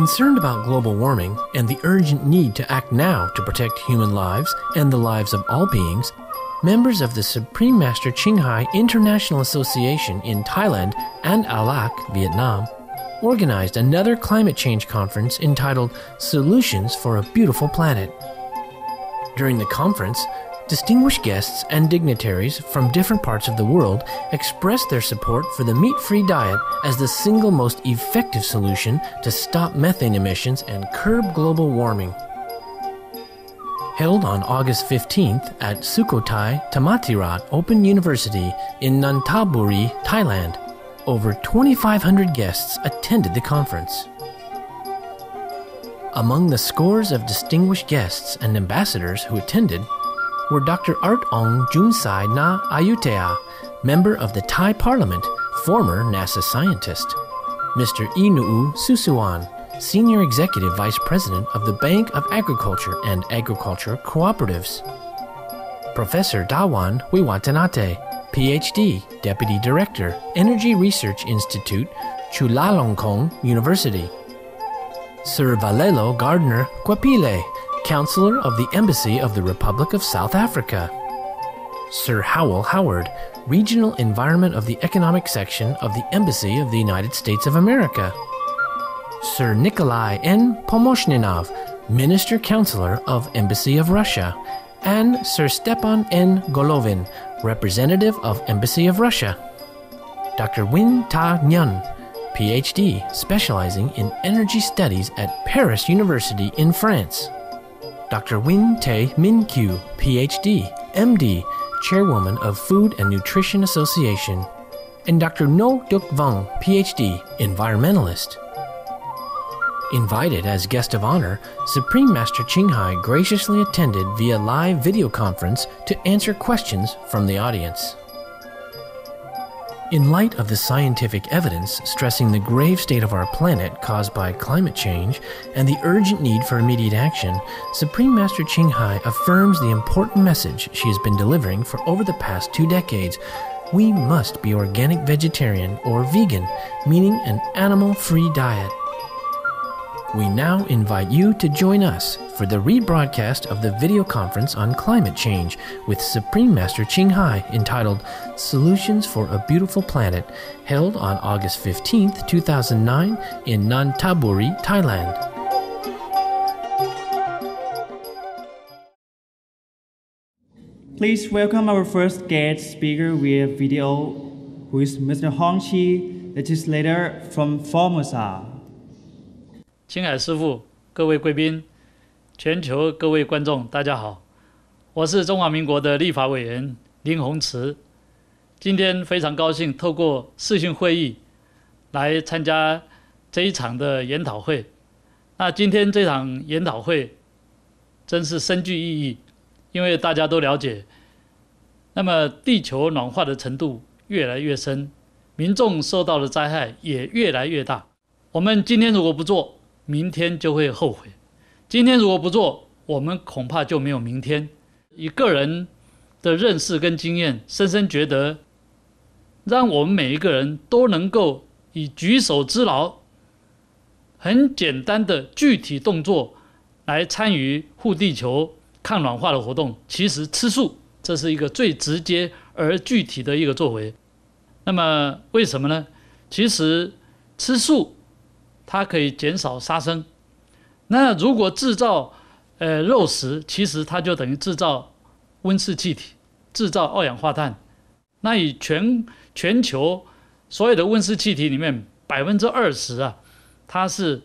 Concerned about global warming and the urgent need to act now to protect human lives and the lives of all beings, members of the Supreme Master Ching Hai International Association in Thailand and Alac, Vietnam, organized another climate change conference entitled Solutions for a Beautiful Planet. During the conference, distinguished guests and dignitaries from different parts of the world expressed their support for the meat-free diet as the single most effective solution to stop methane emissions and curb global warming. Held on August 15th at Sukhothai Thammathirat Open University in Nonthaburi, Thailand, over 2,500 guests attended the conference. Among the scores of distinguished guests and ambassadors who attended were Dr. Art Ong Junsai Na Ayutthaya, member of the Thai Parliament, former NASA scientist, Mr. Inuu Susuwan, Senior Executive Vice President of the Bank of Agriculture and Agriculture Cooperatives, Professor Dawan Wiwatanate, PhD, Deputy Director, Energy Research Institute, Chulalongkorn University, Sir Valelo Gardner Kwapile, Counselor of the Embassy of the Republic of South Africa, Sir Howell Howard, Regional Environment of the Economic Section of the Embassy of the United States of America, Sir Nikolai N. Pomoshninov, Minister Counselor of Embassy of Russia, and Sir Stepan N. Golovin, Representative of Embassy of Russia. Dr. Win Ta Nguyen, PhD, specializing in energy studies at Paris University in France. Dr. Win Tae Min Kyu, PhD, MD, Chairwoman of Food and Nutrition Association, and Dr. No Duk Vong, PhD, Environmentalist. Invited as guest of honor, Supreme Master Ching Hai graciously attended via live video conference to answer questions from the audience. In light of the scientific evidence stressing the grave state of our planet caused by climate change and the urgent need for immediate action, Supreme Master Ching Hai affirms the important message she has been delivering for over the past 2 decades. We must be organic vegetarian or vegan, meaning an animal-free diet. We now invite you to join us for the rebroadcast of the video conference on climate change with Supreme Master Ching Hai entitled Solutions for a Beautiful Planet, held on August 15th, 2009 in Nonthaburi, Thailand. Please welcome our first guest speaker via video, who is Mr. Hong Chi, legislator from Formosa. 青海师父，各位贵宾，全球各位观众，大家好，我是中华民国的立法委员林宏慈。今天非常高兴透过视讯会议来参加这一场的研讨会。那今天这场研讨会真是深具意义，因为大家都了解，那么地球暖化的程度越来越深，民众受到的灾害也越来越大。我们今天如果不做，明天就会后悔。今天如果不做，我们恐怕就没有明天。以个人的认识跟经验，深深觉得，让我们每一个人都能够以举手之劳，很简单的具体动作来参与护地球、抗暖化的活动。其实吃素，这是一个最直接而具体的一个作为。那么为什么呢？其实吃素它可以减少杀生。那如果制造肉食，其实它就等于制造温室气体，制造二氧化碳。那以全球所有的温室气体里面20%啊，它是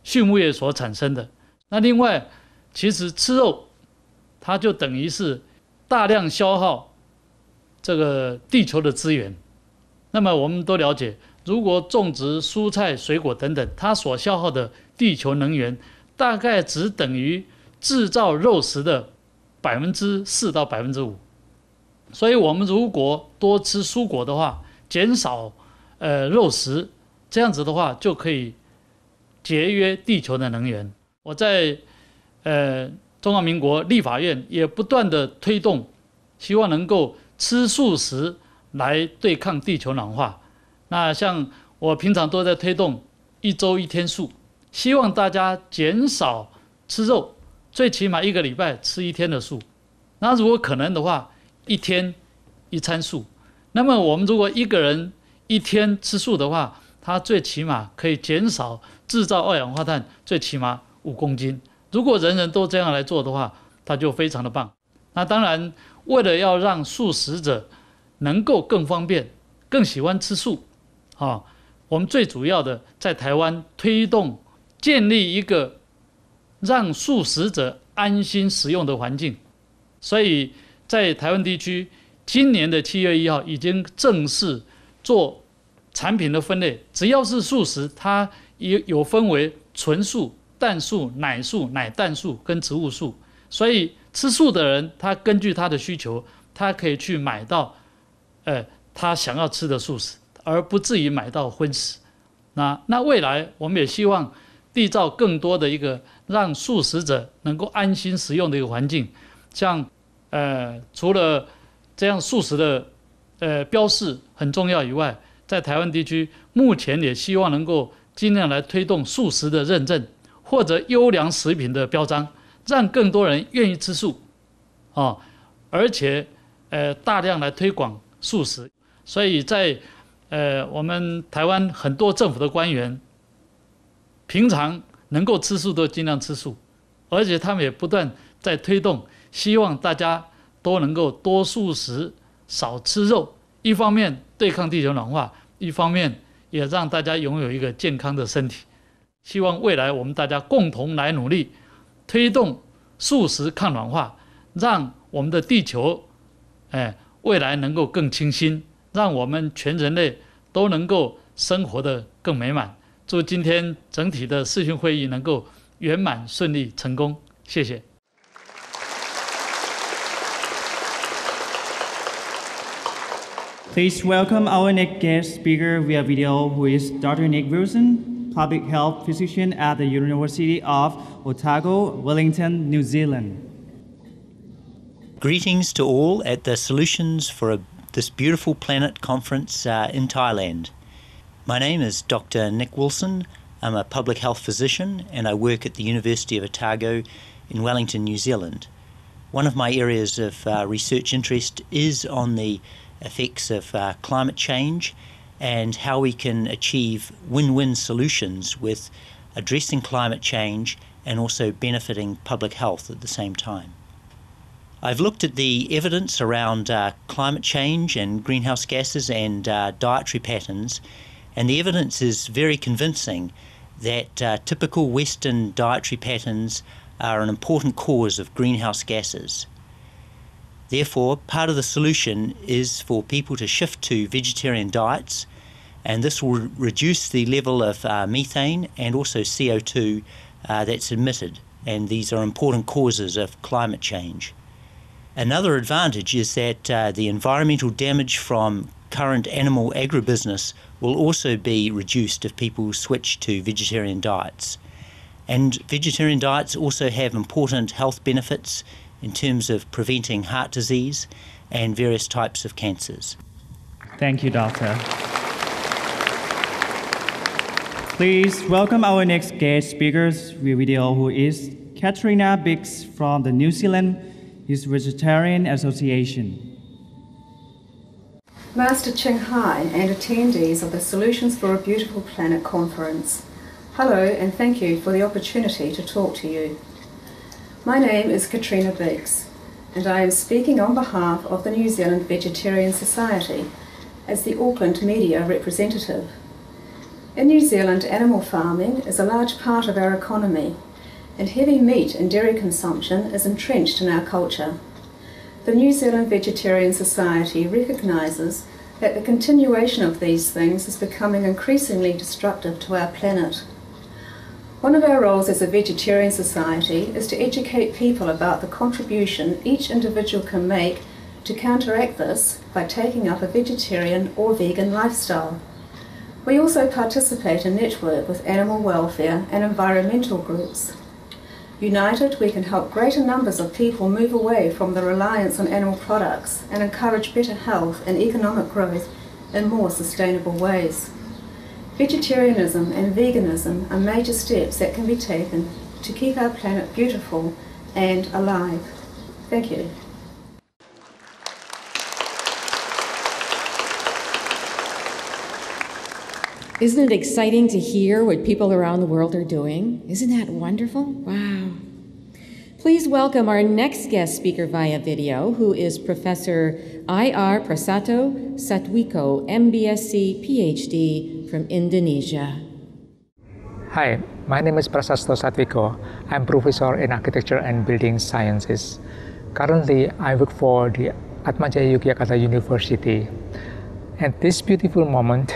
畜牧业所产生的。那另外，其实吃肉，它就等于是大量消耗这个地球的资源。那么我们都了解，如果种植蔬菜、水果等等，它所消耗的地球能源大概只等于制造肉食的4%到5%。所以我们如果多吃蔬果的话，减少肉食，这样子的话就可以节约地球的能源。我在中华民国立法院也不断的推动，希望能够吃素食来对抗地球暖化。那像我平常都在推动1周1天素，希望大家减少吃肉，最起码1个礼拜吃1天的素。那如果可能的话，1天1餐素。那么我们如果一个人1天吃素的话，他最起码可以减少制造二氧化碳最起码5公斤。如果人人都这样来做的话，它就非常的棒。那当然，为了要让素食者能够更方便、更喜欢吃素，我们最主要的在台湾推动建立一个让素食者安心食用的环境。所以在台湾地区，今年的7月1号已经正式做产品的分类，只要是素食，它也有分为纯素、蛋素、奶素、奶蛋素跟植物素。所以吃素的人，他根据他的需求，他可以去买到他想要吃的素食，而不至于买到荤食。那未来我们也希望缔造更多的一个让素食者能够安心食用的一个环境。像除了这样素食的标示很重要以外，在台湾地区目前也希望能够尽量来推动素食的认证或者优良食品的标章，让更多人愿意吃素，而且大量来推广素食。所以在我们台湾很多政府的官员，平常能够吃素都尽量吃素，而且他们也不断在推动，希望大家都能够多素食、少吃肉。一方面对抗地球暖化，一方面也让大家拥有一个健康的身体。希望未来我们大家共同来努力，推动素食抗暖化，让我们的地球未来能够更清新，让我们全人类都能够生活得更美满。祝今天整体的视讯会议能够圆满顺利成功，谢谢。Please welcome our next guest speaker via video, who is Dr. Nick Wilson, public health physician at the University of Otago, Wellington, New Zealand. Greetings to all at the Solutions for this Beautiful Planet conference in Thailand. My name is Dr. Nick Wilson. I'm a public health physician and I work at the University of Otago in Wellington, New Zealand. One of my areas of research interest is on the effects of climate change and how we can achieve win-win solutions with addressing climate change and also benefiting public health at the same time. I've looked at the evidence around climate change and greenhouse gases and dietary patterns, and the evidence is very convincing that typical Western dietary patterns are an important cause of greenhouse gases. Therefore, part of the solution is for people to shift to vegetarian diets, and this will reduce the level of methane and also CO2 that's emitted, and these are important causes of climate change. Another advantage is that the environmental damage from current animal agribusiness will also be reduced if people switch to vegetarian diets. And vegetarian diets also have important health benefits in terms of preventing heart disease and various types of cancers. Thank you, Doctor. Please welcome our next guest speakers via video, who is Katrina Biggs from the New Zealand Vegetarian Association. Master Ching Hai and attendees of the Solutions for a Beautiful Planet conference. Hello and thank you for the opportunity to talk to you. My name is Katrina Biggs and I am speaking on behalf of the New Zealand Vegetarian Society as the Auckland media representative. In New Zealand, animal farming is a large part of our economy, and heavy meat and dairy consumption is entrenched in our culture. The New Zealand Vegetarian Society recognises that the continuation of these things is becoming increasingly destructive to our planet. One of our roles as a vegetarian society is to educate people about the contribution each individual can make to counteract this by taking up a vegetarian or vegan lifestyle. We also participate and network with animal welfare and environmental groups. United, we can help greater numbers of people move away from the reliance on animal products and encourage better health and economic growth in more sustainable ways. Vegetarianism and veganism are major steps that can be taken to keep our planet beautiful and alive. Thank you. Isn't it exciting to hear what people around the world are doing? Isn't that wonderful? Wow. Please welcome our next guest speaker via video, who is Professor I.R. Prasato Satwiko, MBSc, PhD from Indonesia. Hi, my name is Prasasto Satwiko. I'm professor in architecture and building sciences. Currently, I work for the Atmajaya Yogyakarta University. At this beautiful moment,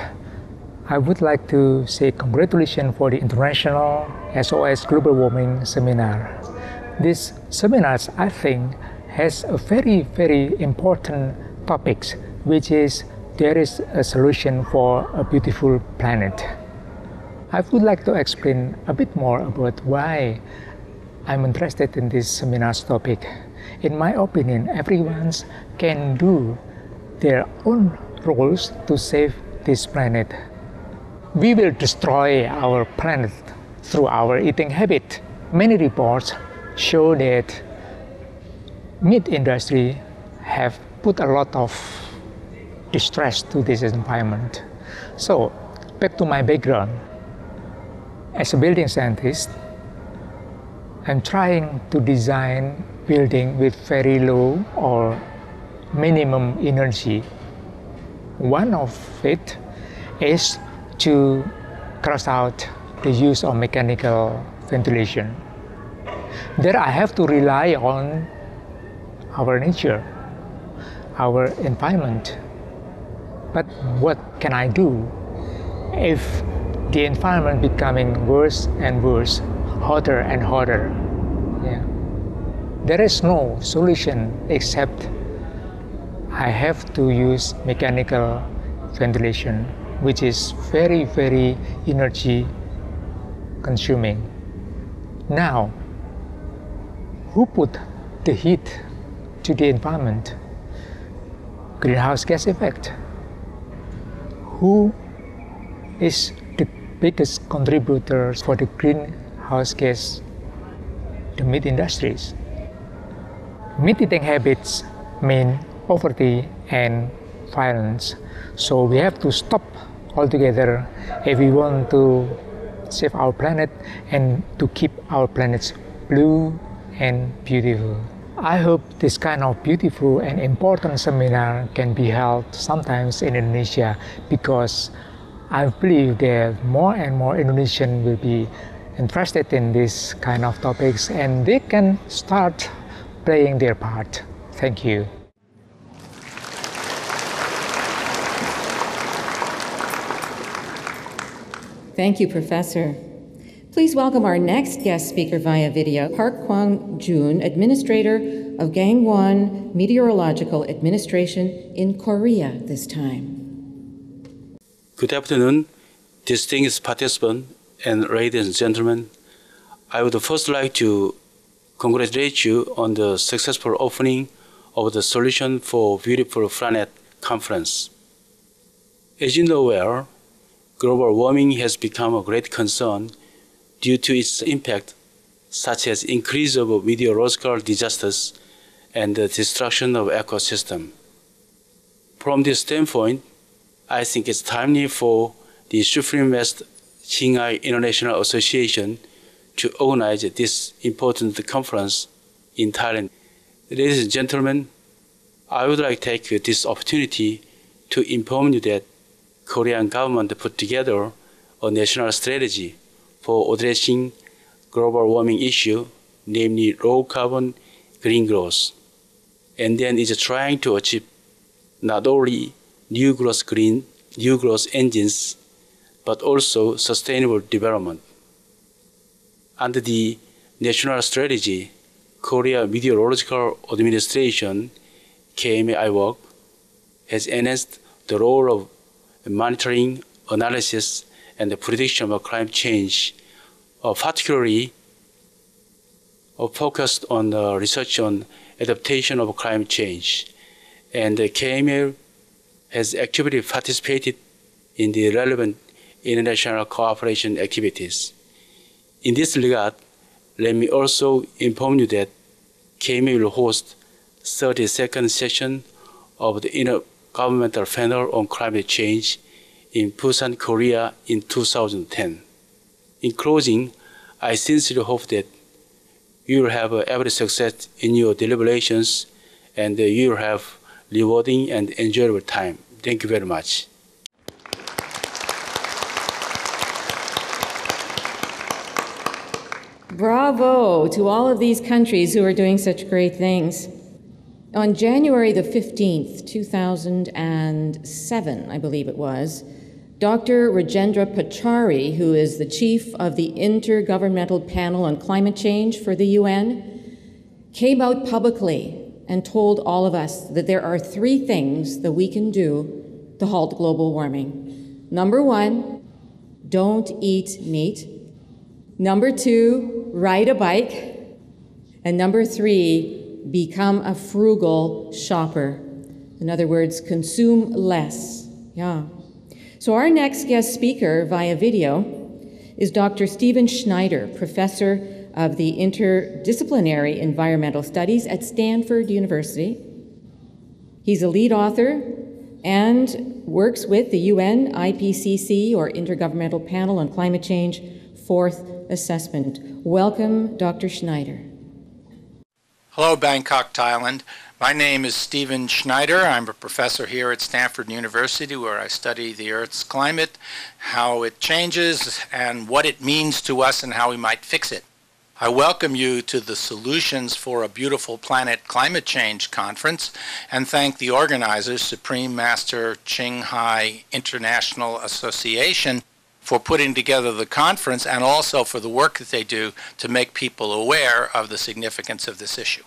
I would like to say congratulations for the International SOS Global Warming Seminar. This seminar, I think, has a very, very important topic, which is there is a solution for a beautiful planet. I would like to explain a bit more about why I'm interested in this seminar's topic. In my opinion, everyone can do their own roles to save this planet. We will destroy our planet through our eating habit. Many reports show that meat industry have put a lot of distress to this environment. So, back to my background. As a building scientist, I'm trying to design building with very low or minimum energy. One of it is to cross out the use of mechanical ventilation. There I have to rely on our nature, our environment. But what can I do if the environment becoming worse and worse, hotter and hotter? Yeah. There is no solution except I have to use mechanical ventilation, which is very, very energy consuming. Now, who put the heat to the environment? Greenhouse gas effect. Who is the biggest contributors for the greenhouse gas? The meat industries. Meat eating habits mean poverty and violence. So we have to stop altogether if we want to save our planet and to keep our planet blue and beautiful. I hope this kind of beautiful and important seminar can be held sometimes in Indonesia, because I believe that more and more Indonesians will be interested in this kind of topics and they can start playing their part. Thank you. Thank you, Professor. Please welcome our next guest speaker via video, Park Kwang-jun, Administrator of Gangwon Meteorological Administration in Korea this time. Good afternoon, distinguished participants and ladies and gentlemen. I would first like to congratulate you on the successful opening of the Solution for Beautiful Planet conference. As you know well, global warming has become a great concern due to its impact, such as increase of meteorological disasters and the destruction of ecosystem. From this standpoint, I think it's timely for the Supreme West Qinghai International Association to organize this important conference in Thailand. Ladies and gentlemen, I would like to take this opportunity to inform you that Korean government put together a national strategy for addressing global warming issue, namely low carbon green growth, and then is trying to achieve not only new growth engines, but also sustainable development. Under the national strategy, Korea Meteorological Administration, KMAIWOC, has enhanced the role of monitoring, analysis, and the prediction of climate change, particularly focused on research on adaptation of climate change. And KMA has actively participated in the relevant international cooperation activities. In this regard, let me also inform you that KMA will host 32nd session of the Intergovernmental Panel on Climate Change in Busan, Korea in 2010. In closing, I sincerely hope that you will have every success in your deliberations and you will have rewarding and enjoyable time. Thank you very much. Bravo to all of these countries who are doing such great things. On January the 15th, 2007, I believe it was, Dr. Rajendra Pachauri, who is the chief of the Intergovernmental Panel on Climate Change for the UN, came out publicly and told all of us that there are 3 things that we can do to halt global warming. Number 1, don't eat meat. Number 2, ride a bike. And number 3, become a frugal shopper. In other words, consume less. Yeah. So our next guest speaker via video is Dr. Stephen Schneider, professor of the Interdisciplinary Environmental Studies at Stanford University. He's a lead author and works with the UN IPCC, or Intergovernmental Panel on Climate Change, 4th assessment. Welcome, Dr. Schneider. Hello, Bangkok, Thailand. My name is Stephen Schneider. I'm a professor here at Stanford University, where I study the Earth's climate, how it changes, and what it means to us and how we might fix it. I welcome you to the Solutions for a Beautiful Planet Climate Change Conference and thank the organizers, Supreme Master Ching Hai International Association, for putting together the conference and also for the work that they do to make people aware of the significance of this issue.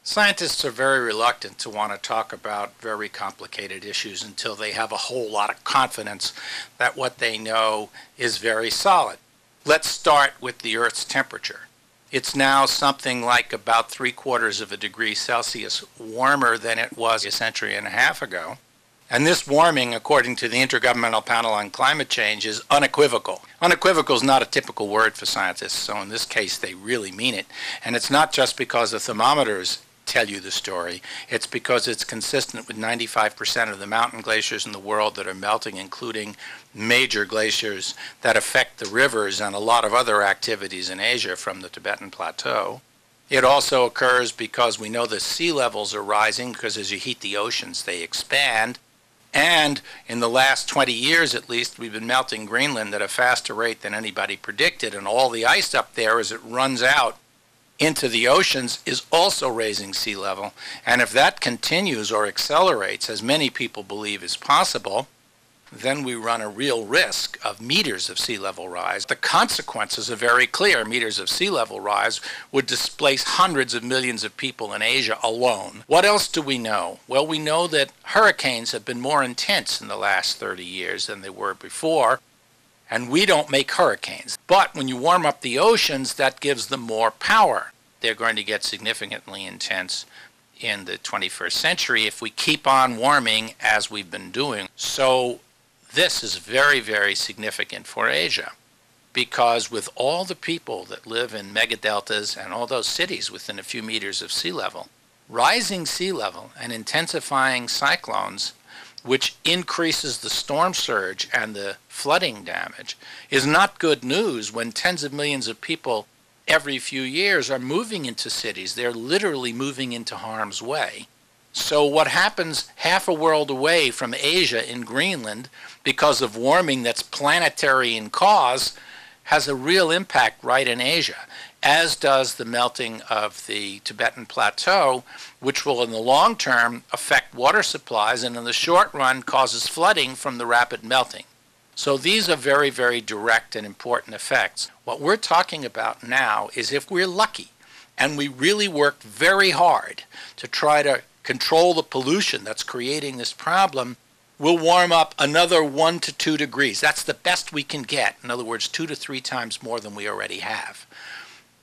Scientists are very reluctant to want to talk about very complicated issues until they have a whole lot of confidence that what they know is very solid. Let's start with the Earth's temperature. It's now something like about 3/4 of a degree Celsius warmer than it was a century and a half ago. And this warming, according to the Intergovernmental Panel on Climate Change, is unequivocal. Unequivocal is not a typical word for scientists, so in this case they really mean it. And it's not just because the thermometers tell you the story. It's because it's consistent with 95% of the mountain glaciers in the world that are melting, including major glaciers that affect the rivers and a lot of other activities in Asia from the Tibetan Plateau. It also occurs because we know the sea levels are rising because as you heat the oceans, they expand. And in the last 20 years at least, we've been melting Greenland at a faster rate than anybody predicted, and all the ice up there as it runs out into the oceans is also raising sea level. And if that continues or accelerates, as many people believe is possible, then we run a real risk of meters of sea level rise. The consequences are very clear. Meters of sea level rise would displace hundreds of millions of people in Asia alone. What else do we know? Well, we know that hurricanes have been more intense in the last 30 years than they were before, and we don't make hurricanes. But when you warm up the oceans, that gives them more power. They're going to get significantly intense in the 21st century if we keep on warming as we've been doing. So this is very, very significant for Asia, because with all the people that live in megadeltas and all those cities within a few meters of sea level, rising sea level and intensifying cyclones, which increases the storm surge and the flooding damage, is not good news when tens of millions of people every few years are moving into cities. They're literally moving into harm's way. So what happens half a world away from Asia in Greenland because of warming that's planetary in cause has a real impact right in Asia, as does the melting of the Tibetan Plateau, which will in the long term affect water supplies and in the short run causes flooding from the rapid melting. So these are very, very direct and important effects. What we're talking about now is if we're lucky and we really work very hard to try to control the pollution that's creating this problem, we'll warm up another 1 to 2 degrees. That's the best we can get. In other words, 2 to 3 times more than we already have.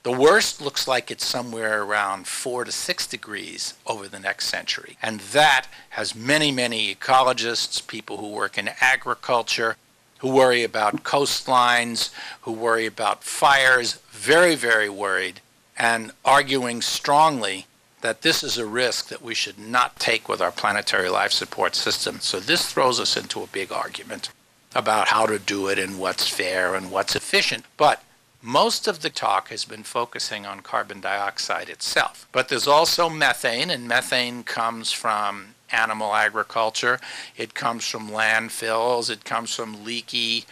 The worst looks like it's somewhere around 4 to 6 degrees over the next century. And that has many, many ecologists, people who work in agriculture, who worry about coastlines, who worry about fires, very, very worried, and arguing strongly that this is a risk that we should not take with our planetary life support system. So this throws us into a big argument about how to do it and what's fair and what's efficient. But most of the talk has been focusing on carbon dioxide itself. But there's also methane, and methane comes from animal agriculture. It comes from landfills. It comes from leaky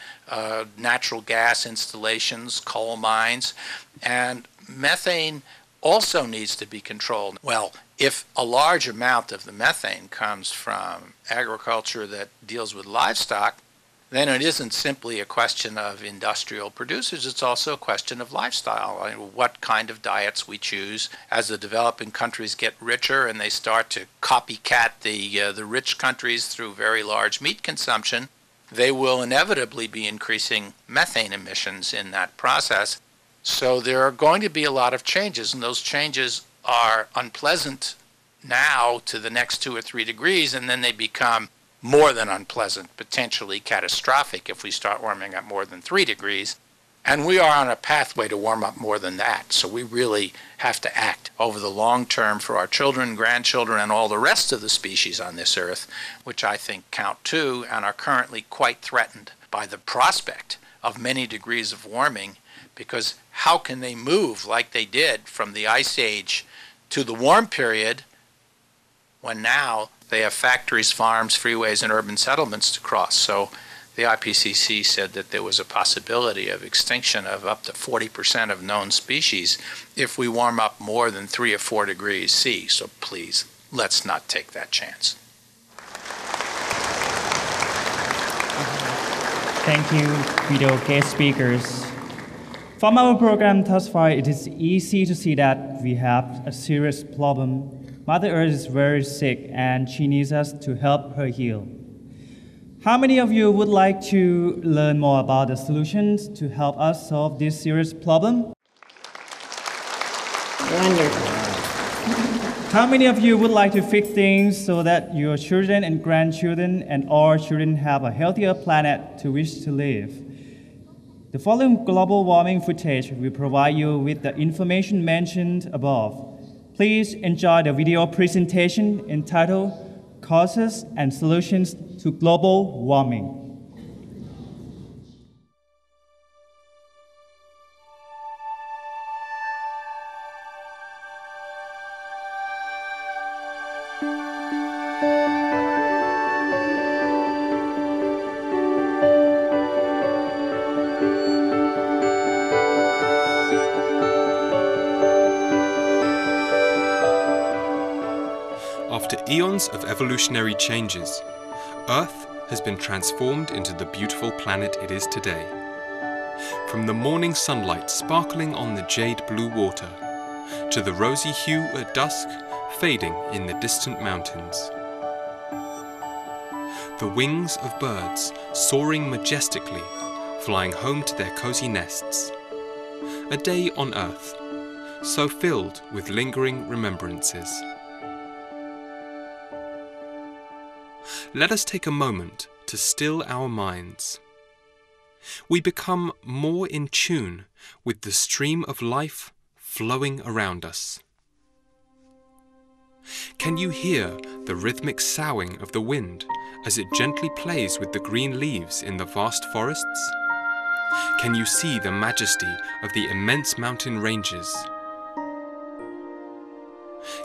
natural gas installations, coal mines. And methane also needs to be controlled. Well, if a large amount of the methane comes from agriculture that deals with livestock, then it isn't simply a question of industrial producers, it's also a question of lifestyle. I mean, what kind of diets we choose. As the developing countries get richer and they start to copycat the rich countries through very large meat consumption, they will inevitably be increasing methane emissions in that process. So there are going to be a lot of changes, and those changes are unpleasant now to the next 2 or 3 degrees, and then they become more than unpleasant, potentially catastrophic if we start warming up more than 3 degrees. And we are on a pathway to warm up more than that. So we really have to act over the long term for our children, grandchildren, and all the rest of the species on this earth, which I think count too and are currently quite threatened by the prospect of many degrees of warming, because how can they move like they did from the Ice Age to the warm period when now they have factories, farms, freeways, and urban settlements to cross? So the IPCC said that there was a possibility of extinction of up to 40% of known species if we warm up more than 3 or 4 degrees C. So please, let's not take that chance. Thank you, video guest speakers. From our program thus far, it is easy to see that we have a serious problem. Mother Earth is very sick and she needs us to help her heal. How many of you would like to learn more about the solutions to help us solve this serious problem? Wonderful. How many of you would like to fix things so that your children and grandchildren and all children have a healthier planet to which to live? The following global warming footage will provide you with the information mentioned above. Please enjoy the video presentation entitled Causes and Solutions to Global Warming. After eons of evolutionary changes, Earth has been transformed into the beautiful planet it is today. From the morning sunlight sparkling on the jade blue water, to the rosy hue at dusk fading in the distant mountains. The wings of birds soaring majestically, flying home to their cozy nests. A day on Earth, so filled with lingering remembrances. Let us take a moment to still our minds. We become more in tune with the stream of life flowing around us. Can you hear the rhythmic soughing of the wind as it gently plays with the green leaves in the vast forests? Can you see the majesty of the immense mountain ranges?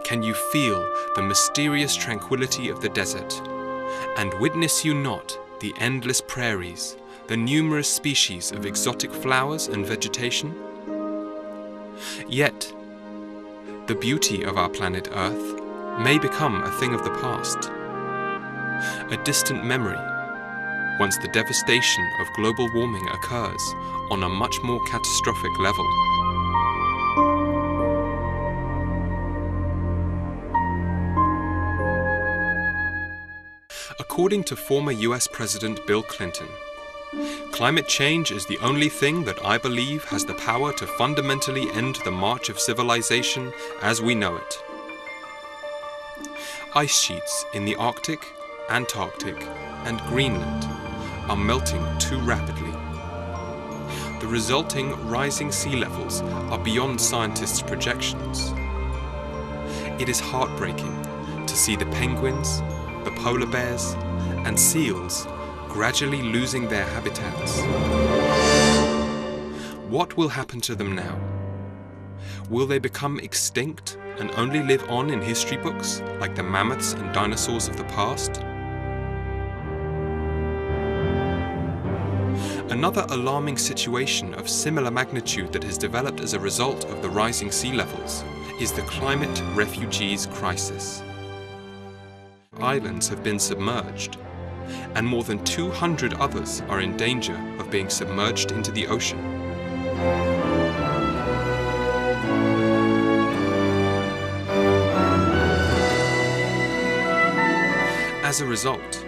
Can you feel the mysterious tranquility of the desert? And witness you not the endless prairies, the numerous species of exotic flowers and vegetation? Yet, the beauty of our planet Earth may become a thing of the past, a distant memory, once the devastation of global warming occurs on a much more catastrophic level. According to former US President Bill Clinton, climate change is the only thing that I believe has the power to fundamentally end the march of civilization as we know it. Ice sheets in the Arctic, Antarctic, and Greenland are melting too rapidly. The resulting rising sea levels are beyond scientists' projections. It is heartbreaking to see the penguins, the polar bears, and seals gradually losing their habitats. What will happen to them now? Will they become extinct and only live on in history books like the mammoths and dinosaurs of the past? Another alarming situation of similar magnitude that has developed as a result of the rising sea levels is the climate refugees crisis. Islands have been submerged, and more than 200 others are in danger of being submerged into the ocean. As a result,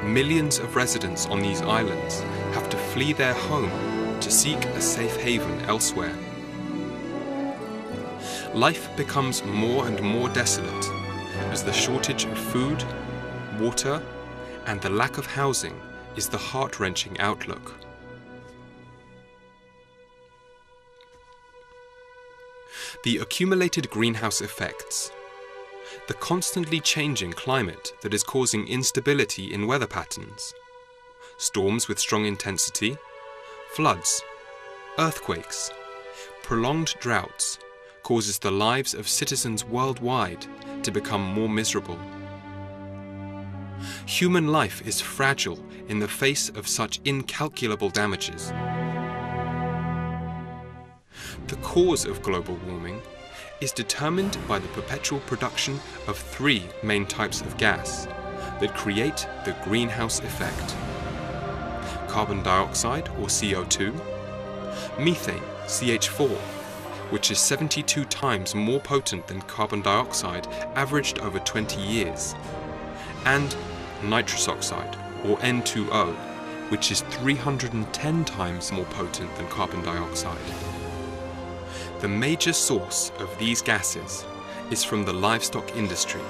millions of residents on these islands have to flee their home to seek a safe haven elsewhere. Life becomes more and more desolate as the shortage of food, water, and the lack of housing is the heart-wrenching outlook. The accumulated greenhouse effects, the constantly changing climate that is causing instability in weather patterns, storms with strong intensity, floods, earthquakes, prolonged droughts, causes the lives of citizens worldwide to become more miserable. Human life is fragile in the face of such incalculable damages. The cause of global warming is determined by the perpetual production of three main types of gas that create the greenhouse effect: carbon dioxide, or CO2, methane, CH4, which is 72 times more potent than carbon dioxide averaged over 20 years, and nitrous oxide, or N2O, which is 310 times more potent than carbon dioxide. The major source of these gases is from the livestock industry,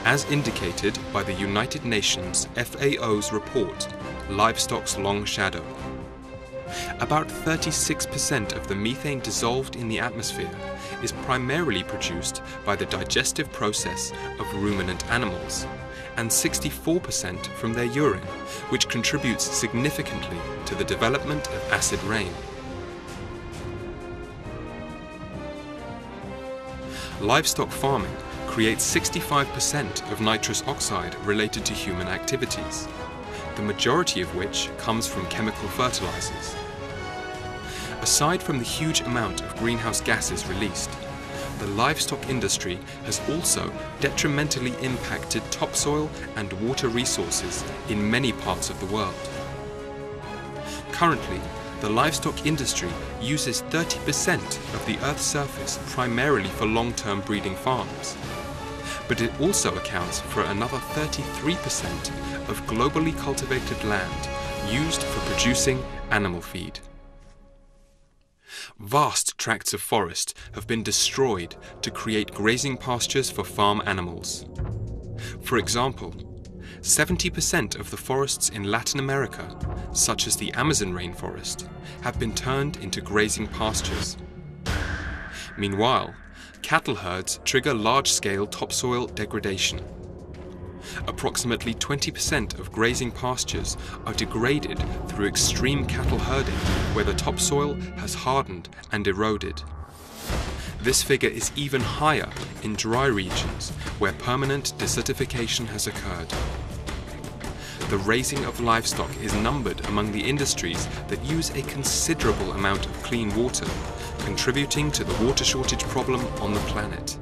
as indicated by the United Nations FAO's report, Livestock's Long Shadow. About 36% of the methane dissolved in the atmosphere is primarily produced by the digestive process of ruminant animals, and 64% from their urine, which contributes significantly to the development of acid rain. Livestock farming creates 65% of nitrous oxide related to human activities, the majority of which comes from chemical fertilizers. Aside from the huge amount of greenhouse gases released, the livestock industry has also detrimentally impacted topsoil and water resources in many parts of the world. Currently, the livestock industry uses 30% of the Earth's surface primarily for long-term breeding farms, but it also accounts for another 33% of globally cultivated land used for producing animal feed. Vast tracts of forest have been destroyed to create grazing pastures for farm animals. For example, 70% of the forests in Latin America, such as the Amazon rainforest, have been turned into grazing pastures. Meanwhile, cattle herds trigger large-scale topsoil degradation. Approximately 20% of grazing pastures are degraded through extreme cattle herding, where the topsoil has hardened and eroded. This figure is even higher in dry regions where permanent desertification has occurred. The raising of livestock is numbered among the industries that use a considerable amount of clean water, contributing to the water shortage problem on the planet.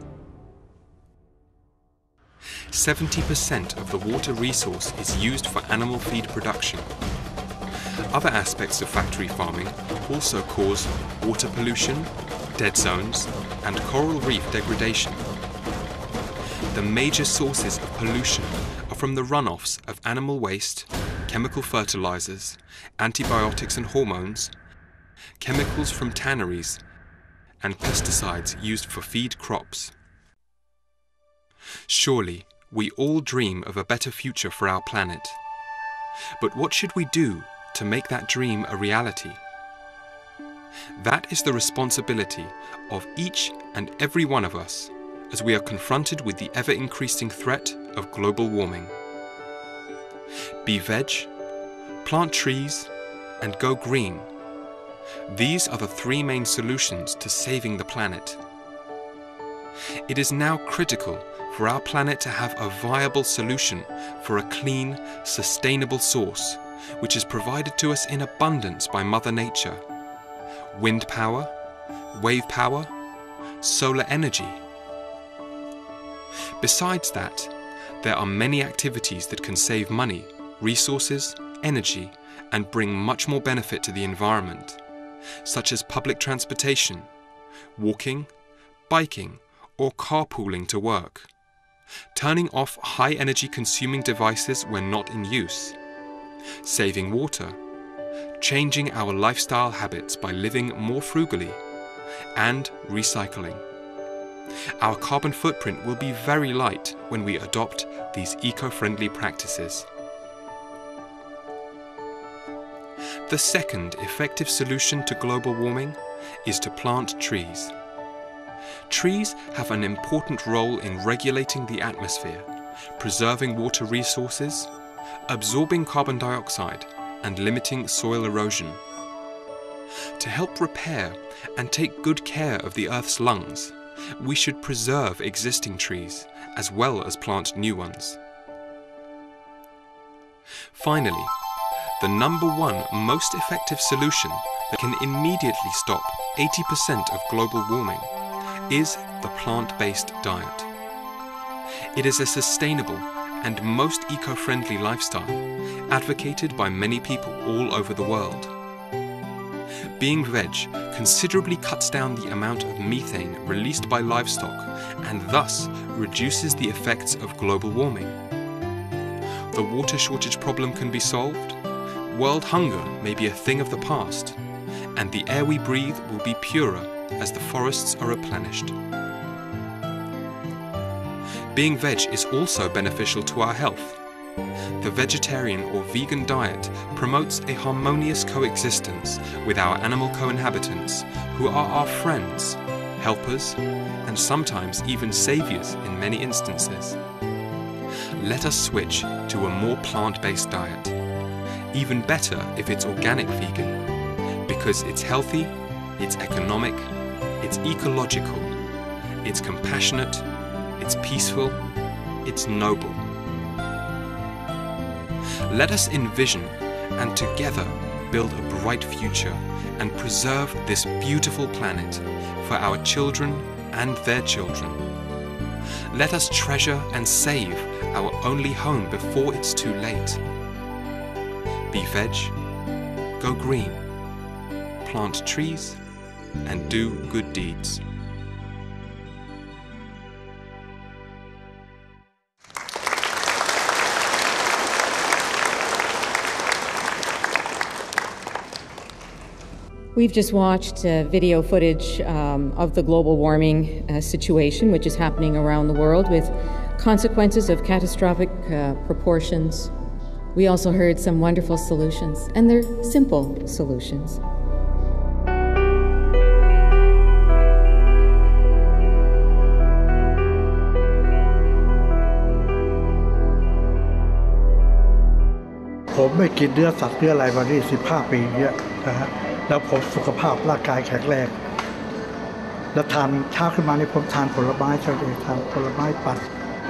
70% of the water resource is used for animal feed production. Other aspects of factory farming also cause water pollution, dead zones, and coral reef degradation. The major sources of pollution are from the runoffs of animal waste, chemical fertilizers, antibiotics and hormones, chemicals from tanneries, and pesticides used for feed crops. Surely, we all dream of a better future for our planet. But what should we do to make that dream a reality? That is the responsibility of each and every one of us as we are confronted with the ever-increasing threat of global warming. Be veg, plant trees, and go green. These are the three main solutions to saving the planet. It is now critical for our planet to have a viable solution for a clean, sustainable source, which is provided to us in abundance by Mother Nature. Wind power, wave power, solar energy. Besides that, there are many activities that can save money, resources, energy, and bring much more benefit to the environment, such as public transportation, walking, biking, or carpooling to work, turning off high-energy consuming devices when not in use, saving water, changing our lifestyle habits by living more frugally, and recycling. Our carbon footprint will be very light when we adopt these eco-friendly practices. The second effective solution to global warming is to plant trees. Trees have an important role in regulating the atmosphere, preserving water resources, absorbing carbon dioxide, and limiting soil erosion. To help repair and take good care of the Earth's lungs, we should preserve existing trees as well as plant new ones. Finally, the number one most effective solution that can immediately stop 80% of global warming is the plant-based diet. It is a sustainable and most eco-friendly lifestyle advocated by many people all over the world. Being veg considerably cuts down the amount of methane released by livestock and thus reduces the effects of global warming. The water shortage problem can be solved, world hunger may be a thing of the past, and the air we breathe will be purer as the forests are replenished. Being veg is also beneficial to our health. The vegetarian or vegan diet promotes a harmonious coexistence with our animal co-inhabitants who are our friends, helpers, and sometimes even saviors in many instances. Let us switch to a more plant-based diet. Even better if it's organic vegan, because it's healthy, it's economic, it's ecological, it's compassionate, it's peaceful, it's noble. Let us envision and together build a bright future and preserve this beautiful planet for our children and their children. Let us treasure and save our only home before it's too late. Be veg, go green, plant trees, and do good deeds. We've just watched video footage of the global warming situation, which is happening around the world with consequences of catastrophic proportions. We also heard some wonderful solutions, and they're simple solutions.ผมไม่กินเนื้อสัตว์เนื้ออะไรมานี่15 ปีเนี่ยนะฮะแล้วผมสุขภาพร่างกายแข็งแรงแล้วทานเช้าขึ้นมานี่ผมทานผลไม้ทานผลไม้ปั่น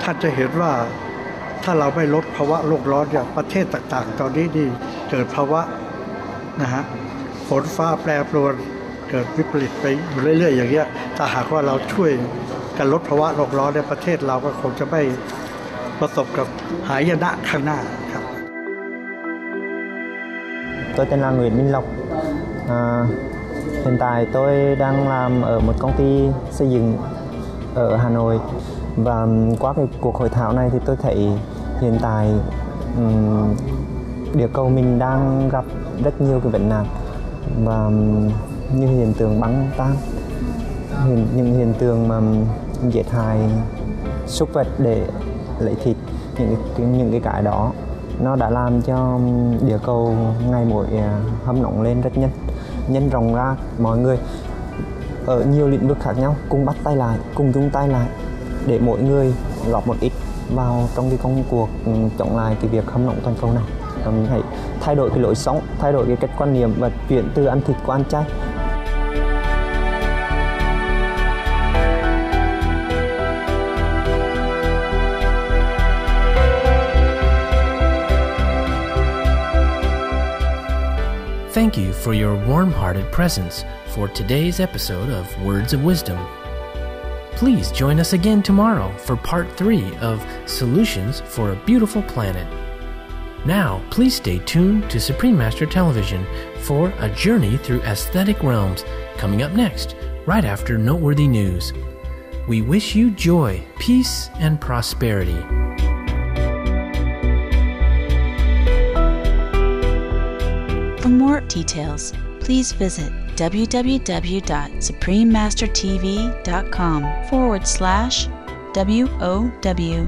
ท่านจะเห็นว่าถ้าเราไม่ลดภาวะโลกร้อนอย่างประเทศต่างๆตอนนี้นี่เกิดภาวะนะฮะฝนฟ้าแปรปรวนเกิดวิปริตไปอยู่เรื่อยๆอย่างเงี้ยถ้าหากว่าเราช่วยกันลดภาวะโลกร้อนในประเทศเราก็คงจะไม่ประสบกับหายนะข้างหน้าครับ Tôi tên là Nguyễn Minh Lộc. Hiện tại tôi đang làm ở một công ty xây dựng ở Hà Nội. Và qua cái cuộc hội thảo này thì tôi thấy hiện tại địa cầu mình đang gặp rất nhiều cái vấn nạn và như hiện tượng băng tan, những hiện tượng mà giết hại súc vật để lấy thịt, những cái đó Nó đã làm cho địa cầu ngày mỗi hâm nóng lên rất nhanh, nhân rộng ra mọi người ở nhiều lĩnh vực khác nhau cùng bắt tay lại, cùng chung tay lại để mỗi người góp một ít vào trong cái công cuộc chống lại cái việc hâm nóng toàn cầu này. Hãy thay đổi cái lối sống, thay đổi cái cách quan niệm và chuyển từ ăn thịt qua ăn chay. Thank you for your warm-hearted presence for today's episode of Words of Wisdom. Please join us again tomorrow for part 3 of Solutions for a Beautiful Planet. Now, please stay tuned to Supreme Master Television for a journey through aesthetic realms coming up next, right after noteworthy news. We wish you joy, peace, and prosperity. For more details, please visit www.suprememastertv.com/WOW